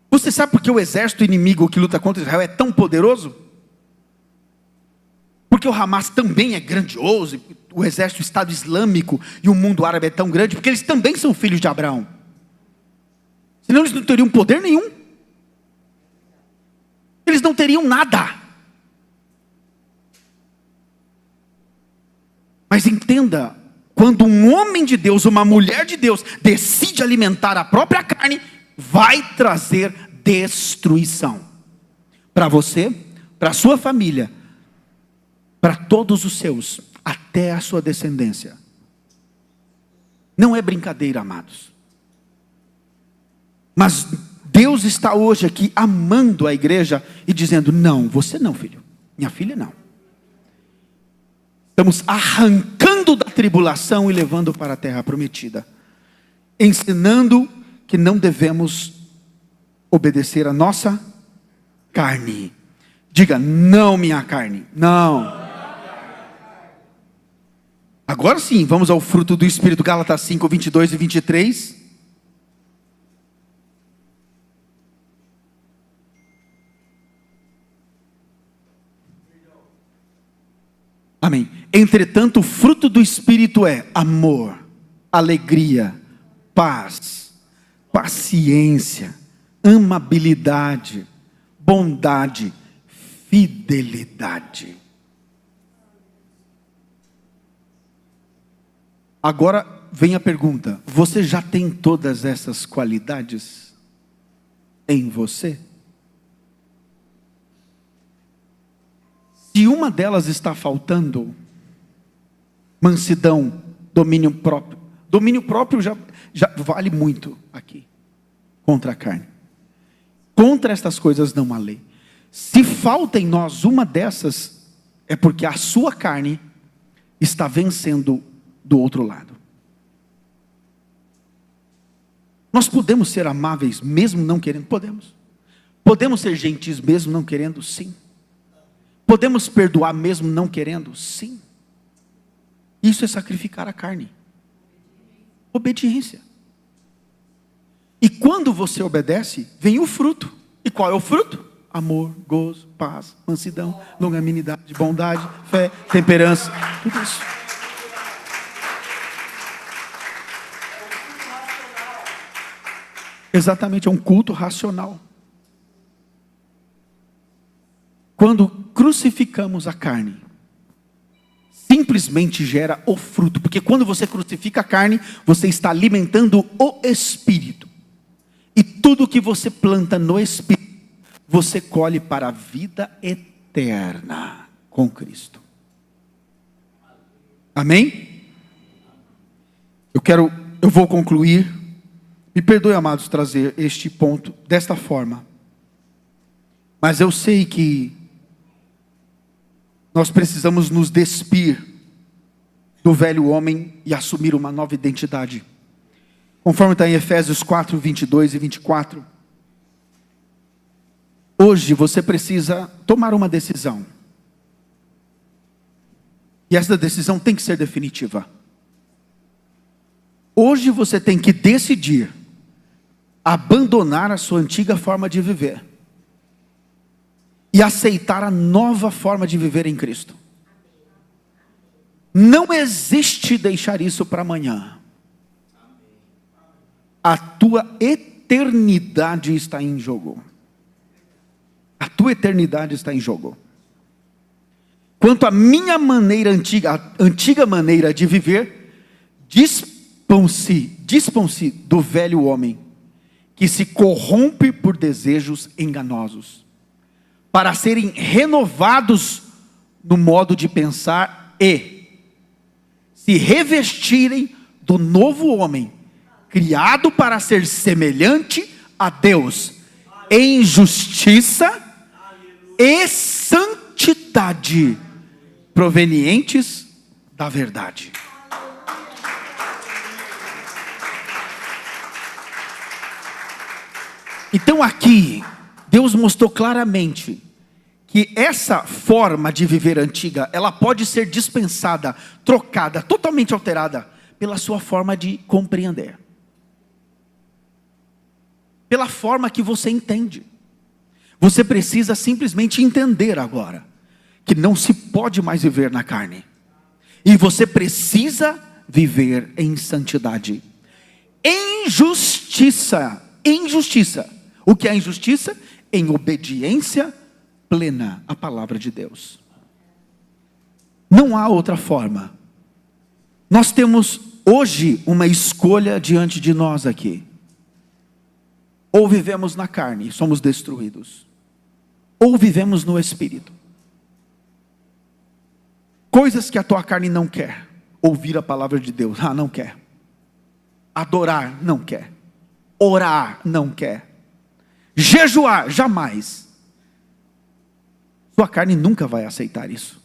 Você sabe por que o exército inimigo que luta contra Israel é tão poderoso? Porque o Hamas também é grandioso, o exército do Estado Islâmico e o mundo árabe é tão grande, porque eles também são filhos de Abraão. Senão eles não teriam poder nenhum. Eles não teriam nada. Mas entenda, quando um homem de Deus, uma mulher de Deus, decide alimentar a própria carne, vai trazer destruição. Para você, para a sua família, para todos os seus, até a sua descendência. Não é brincadeira, amados. Mas Deus está hoje aqui amando a igreja e dizendo: não, você não, filho, minha filha não. Estamos arrancando da tribulação e levando para a terra prometida, ensinando que não devemos obedecer a nossa carne. Diga: não, minha carne, não. Agora sim, vamos ao fruto do Espírito, Gálatas 5, 22 e 23. Amém. Entretanto, o fruto do Espírito é amor, alegria, paz, paciência, amabilidade, bondade, fidelidade. Agora vem a pergunta: você já tem todas essas qualidades em você? Se uma delas está faltando, mansidão, domínio próprio já vale muito aqui, contra a carne. Contra estas coisas não há lei. Se falta em nós uma dessas, é porque a sua carne está vencendo do outro lado. Nós podemos ser amáveis mesmo não querendo? Podemos. Podemos ser gentis mesmo não querendo? Sim. Podemos perdoar mesmo não querendo? Sim. Isso é sacrificar a carne. Obediência. E quando você obedece, vem o fruto. E qual é o fruto? Amor, gozo, paz, mansidão, longanimidade, bondade, fé, temperança, tudo isso. Exatamente, é um culto racional. Quando crucificamos a carne, simplesmente gera o fruto, porque quando você crucifica a carne, você está alimentando o Espírito, e tudo que você planta no Espírito, você colhe para a vida eterna com Cristo. Amém? Eu vou concluir. Me perdoe, amados, trazer este ponto desta forma, mas eu sei que nós precisamos nos despir do velho homem e assumir uma nova identidade. Conforme está em Efésios 4, 22 e 24. Hoje você precisa tomar uma decisão. E essa decisão tem que ser definitiva. Hoje você tem que decidir abandonar a sua antiga forma de viver e aceitar a nova forma de viver em Cristo. Não existe deixar isso para amanhã. A tua eternidade está em jogo. A tua eternidade está em jogo. Quanto à minha maneira antiga, a antiga maneira de viver, dispam-se do velho homem que se corrompe por desejos enganosos, para serem renovados no modo de pensar e se revestirem do novo homem, criado para ser semelhante a Deus, em justiça e santidade, provenientes da verdade. Então aqui, Deus mostrou claramente que essa forma de viver antiga, ela pode ser dispensada, trocada, totalmente alterada, pela sua forma de compreender. Pela forma que você entende. Você precisa simplesmente entender agora, que não se pode mais viver na carne. E você precisa viver em santidade. Em justiça. Em justiça. O que é injustiça? Em obediência plena à palavra de Deus. Não há outra forma. Nós temos hoje uma escolha diante de nós aqui. Ou vivemos na carne, somos destruídos. Ou vivemos no Espírito. Coisas que a tua carne não quer. Ouvir a palavra de Deus, não quer. Adorar, não quer. Orar, não quer. Jejuar, jamais. Sua carne nunca vai aceitar isso.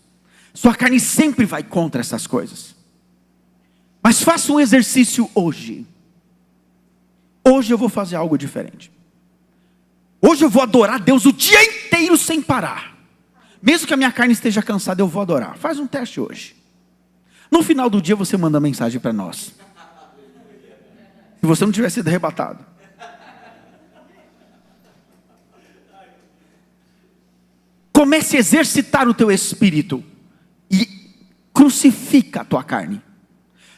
Sua carne sempre vai contra essas coisas. Mas faça um exercício hoje. Hoje eu vou fazer algo diferente. Hoje eu vou adorar Deus o dia inteiro sem parar. Mesmo que a minha carne esteja cansada, eu vou adorar. Faz um teste hoje. No final do dia você manda mensagem para nós. Se você não tiver sido arrebatado. Comece a exercitar o teu espírito. E crucifica a tua carne.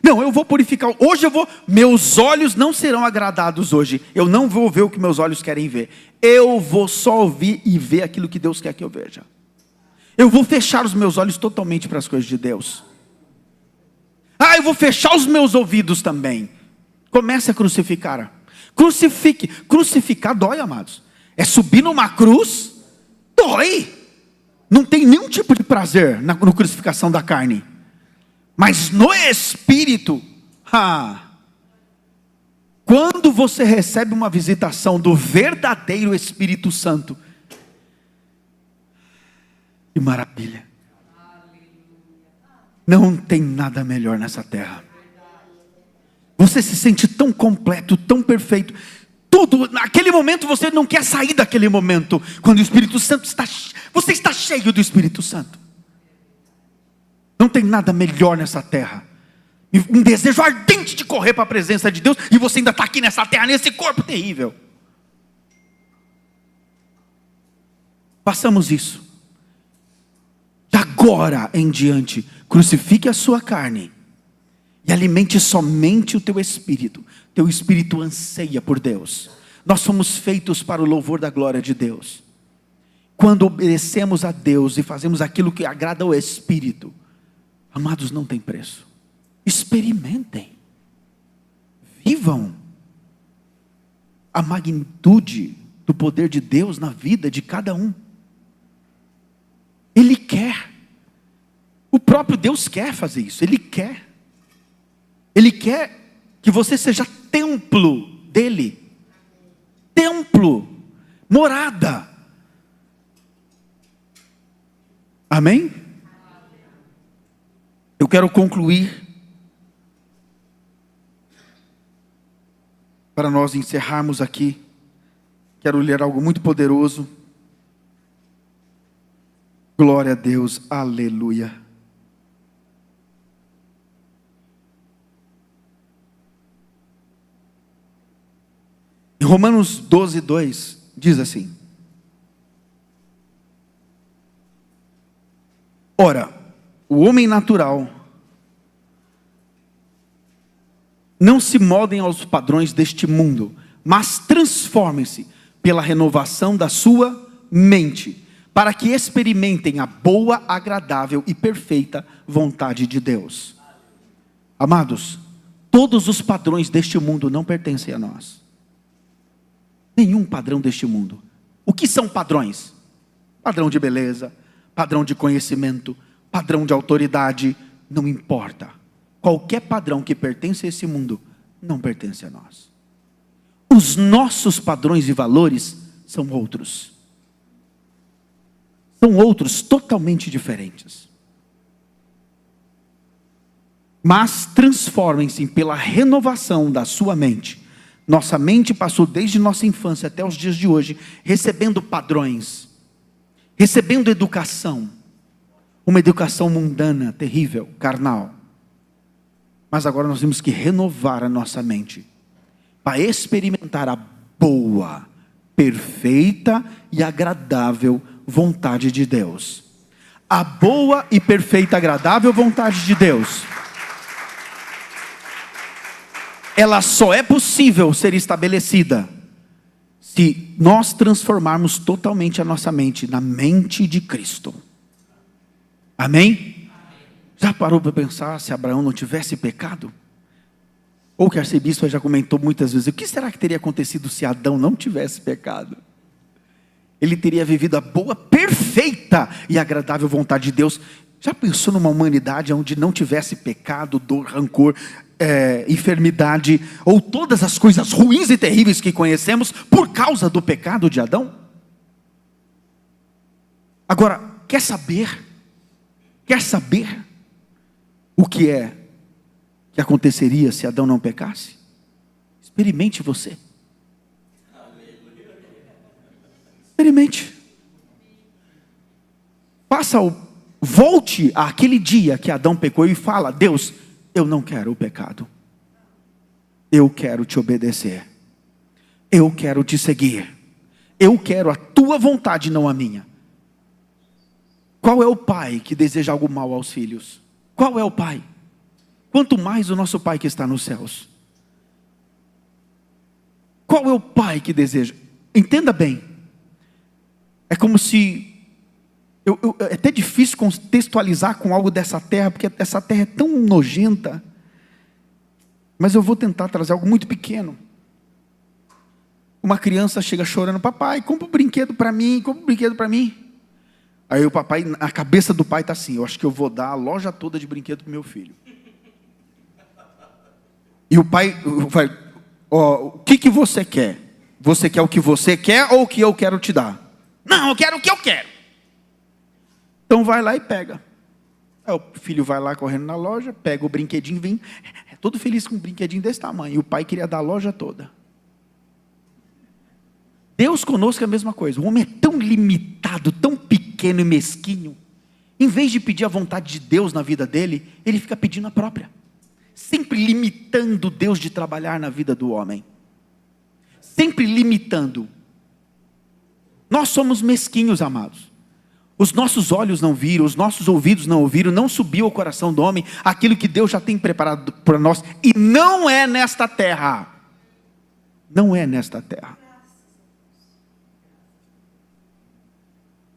Não, eu vou purificar. Hoje eu vou. Meus olhos não serão agradados hoje. Eu não vou ver o que meus olhos querem ver. Eu vou só ouvir e ver aquilo que Deus quer que eu veja. Eu vou fechar os meus olhos totalmente para as coisas de Deus. Eu vou fechar os meus ouvidos também. Comece a crucificar. Crucifique. Crucificar dói, amados. É subir numa cruz. Dói. Não tem nenhum tipo de prazer na crucificação da carne. Mas no Espírito, quando você recebe uma visitação do verdadeiro Espírito Santo, que maravilha. Não tem nada melhor nessa terra. Você se sente tão completo, tão perfeito. Tudo, naquele momento você não quer sair daquele momento. Quando o Espírito Santo está, você está cheio do Espírito Santo. Não tem nada melhor nessa terra. Um desejo ardente de correr para a presença de Deus. E você ainda está aqui nessa terra, nesse corpo terrível. Façamos isso. De agora em diante, crucifique a sua carne. E alimente somente o teu espírito. Teu espírito anseia por Deus. Nós fomos feitos para o louvor da glória de Deus. Quando obedecemos a Deus e fazemos aquilo que agrada ao Espírito, amados, não tem preço. Experimentem. Vivam a magnitude do poder de Deus na vida de cada um. Ele quer. O próprio Deus quer fazer isso. Ele quer. Ele quer que você seja templo dele. Templo. Morada. Amém? Eu quero concluir. Para nós encerrarmos aqui. Quero ler algo muito poderoso. Glória a Deus. Aleluia. Em Romanos 12:2 diz assim: ora, o homem natural não se moldem aos padrões deste mundo, mas transformem-se pela renovação da sua mente, para que experimentem a boa, agradável e perfeita vontade de Deus. Amados, todos os padrões deste mundo não pertencem a nós. Nenhum padrão deste mundo. O que são padrões? Padrão de beleza, padrão de conhecimento, padrão de autoridade, não importa. Qualquer padrão que pertence a esse mundo, não pertence a nós. Os nossos padrões e valores são outros. São outros totalmente diferentes. Mas transformem-se pela renovação da sua mente. Nossa mente passou desde nossa infância até os dias de hoje, recebendo padrões, recebendo educação, uma educação mundana, terrível, carnal. Mas agora nós temos que renovar a nossa mente, para experimentar a boa, perfeita e agradável vontade de Deus. A boa e perfeita e agradável vontade de Deus, ela só é possível ser estabelecida se nós transformarmos totalmente a nossa mente na mente de Cristo. Amém? Já parou para pensar se Abraão não tivesse pecado? Ou que o arcebispo já comentou muitas vezes, o que será que teria acontecido se Adão não tivesse pecado? Ele teria vivido a boa, perfeita e agradável vontade de Deus. Já pensou numa humanidade onde não tivesse pecado, dor, rancor, enfermidade, ou todas as coisas ruins e terríveis que conhecemos por causa do pecado de Adão? Agora, quer saber o que aconteceria se Adão não pecasse? Experimente você. Experimente. Volte àquele dia que Adão pecou e fala: Deus, eu não quero o pecado. Eu quero te obedecer. Eu quero te seguir. Eu quero a tua vontade, não a minha. Qual é o pai que deseja algo mal aos filhos? Qual é o pai? Quanto mais o nosso pai que está nos céus. Qual é o pai que deseja? Entenda bem. É como se... é até difícil contextualizar com algo dessa terra, porque essa terra é tão nojenta. Mas eu vou tentar trazer algo muito pequeno. Uma criança chega chorando: papai, compra um brinquedo para mim, compra um brinquedo para mim. Aí o papai, a cabeça do pai está assim: eu acho que eu vou dar a loja toda de brinquedo para meu filho. E o pai vai: o que você quer? Você quer o que você quer ou o que eu quero te dar? Não, eu quero o que eu quero. Então vai lá e pega. Aí o filho vai lá correndo na loja, pega o brinquedinho, vem todo feliz com um brinquedinho desse tamanho. E o pai queria dar a loja toda. Deus conosco é a mesma coisa. O homem é tão limitado, tão pequeno e mesquinho. Em vez de pedir a vontade de Deus na vida dele, ele fica pedindo a própria. Sempre limitando Deus de trabalhar na vida do homem. Sempre limitando. Nós somos mesquinhos, amados. Os nossos olhos não viram, os nossos ouvidos não ouviram, não subiu ao coração do homem aquilo que Deus já tem preparado para nós. E não é nesta terra. Não é nesta terra.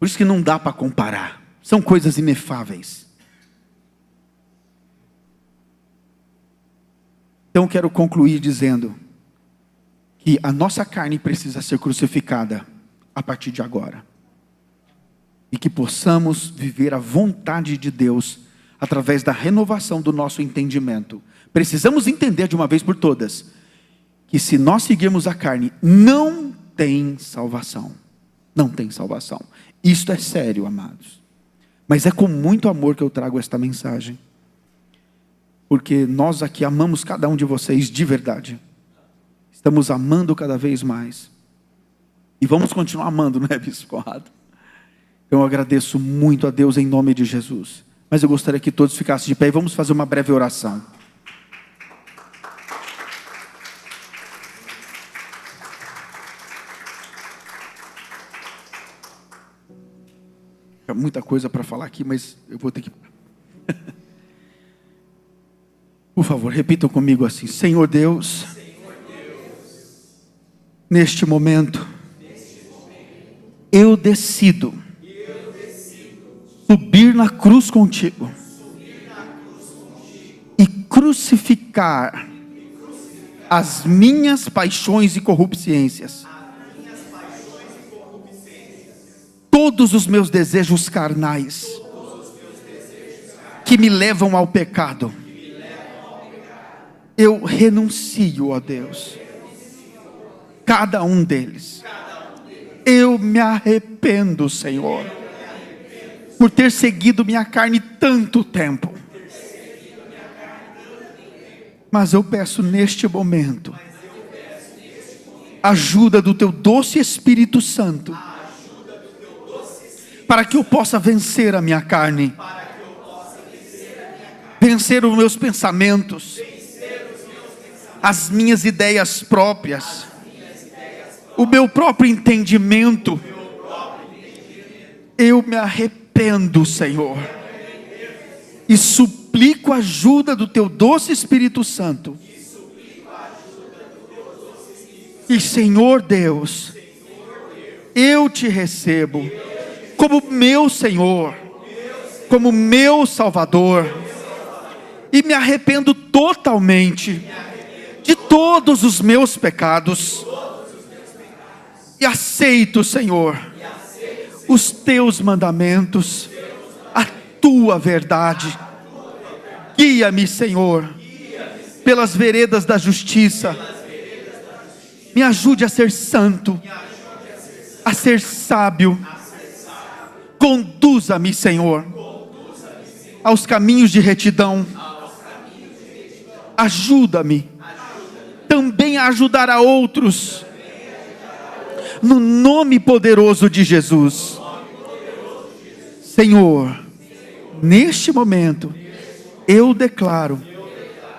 Por isso que não dá para comparar. São coisas inefáveis. Então eu quero concluir dizendo que a nossa carne precisa ser crucificada a partir de agora. E que possamos viver a vontade de Deus através da renovação do nosso entendimento. Precisamos entender de uma vez por todas que se nós seguirmos a carne, não tem salvação. Não tem salvação. Isto é sério, amados. Mas é com muito amor que eu trago esta mensagem. Porque nós aqui amamos cada um de vocês de verdade. Estamos amando cada vez mais. E vamos continuar amando, não é, Bispo Conrado? Eu agradeço muito a Deus em nome de Jesus. Mas eu gostaria que todos ficassem de pé e vamos fazer uma breve oração. Há muita coisa para falar aqui, mas eu vou ter que... Por favor, repitam comigo assim: Senhor Deus, neste momento, eu decido subir na cruz contigo e crucificar as minhas paixões e corrupciências todos os meus desejos carnais que me levam ao pecado. Eu renuncio, ó Deus, cada um deles. Eu me arrependo, Senhor, por ter seguido minha carne tanto tempo. Mas eu peço neste momento ajuda do teu doce Espírito Santo, para que eu possa vencer a minha carne, vencer os meus pensamentos, as minhas ideias próprias, o meu próprio entendimento. Eu me arrependo, Senhor, e suplico a ajuda do teu doce Espírito Santo. E Senhor Deus, eu te recebo como meu Senhor, como meu Salvador, e me arrependo totalmente de todos os meus pecados, e aceito, Senhor, os teus mandamentos, a tua verdade. Guia-me, Senhor, pelas veredas da justiça. Me ajude a ser santo, a ser sábio. Conduza-me, Senhor, aos caminhos de retidão. Ajuda-me também a ajudar a outros, no nome poderoso de Jesus. Senhor, neste momento, eu declaro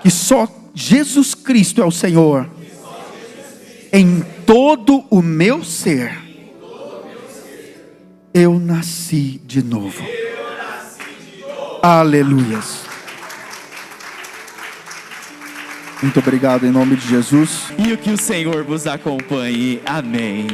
que só Jesus Cristo é o Senhor em todo o meu ser. Eu nasci de novo. Aleluias. Muito obrigado em nome de Jesus. E o que o Senhor vos acompanhe. Amém.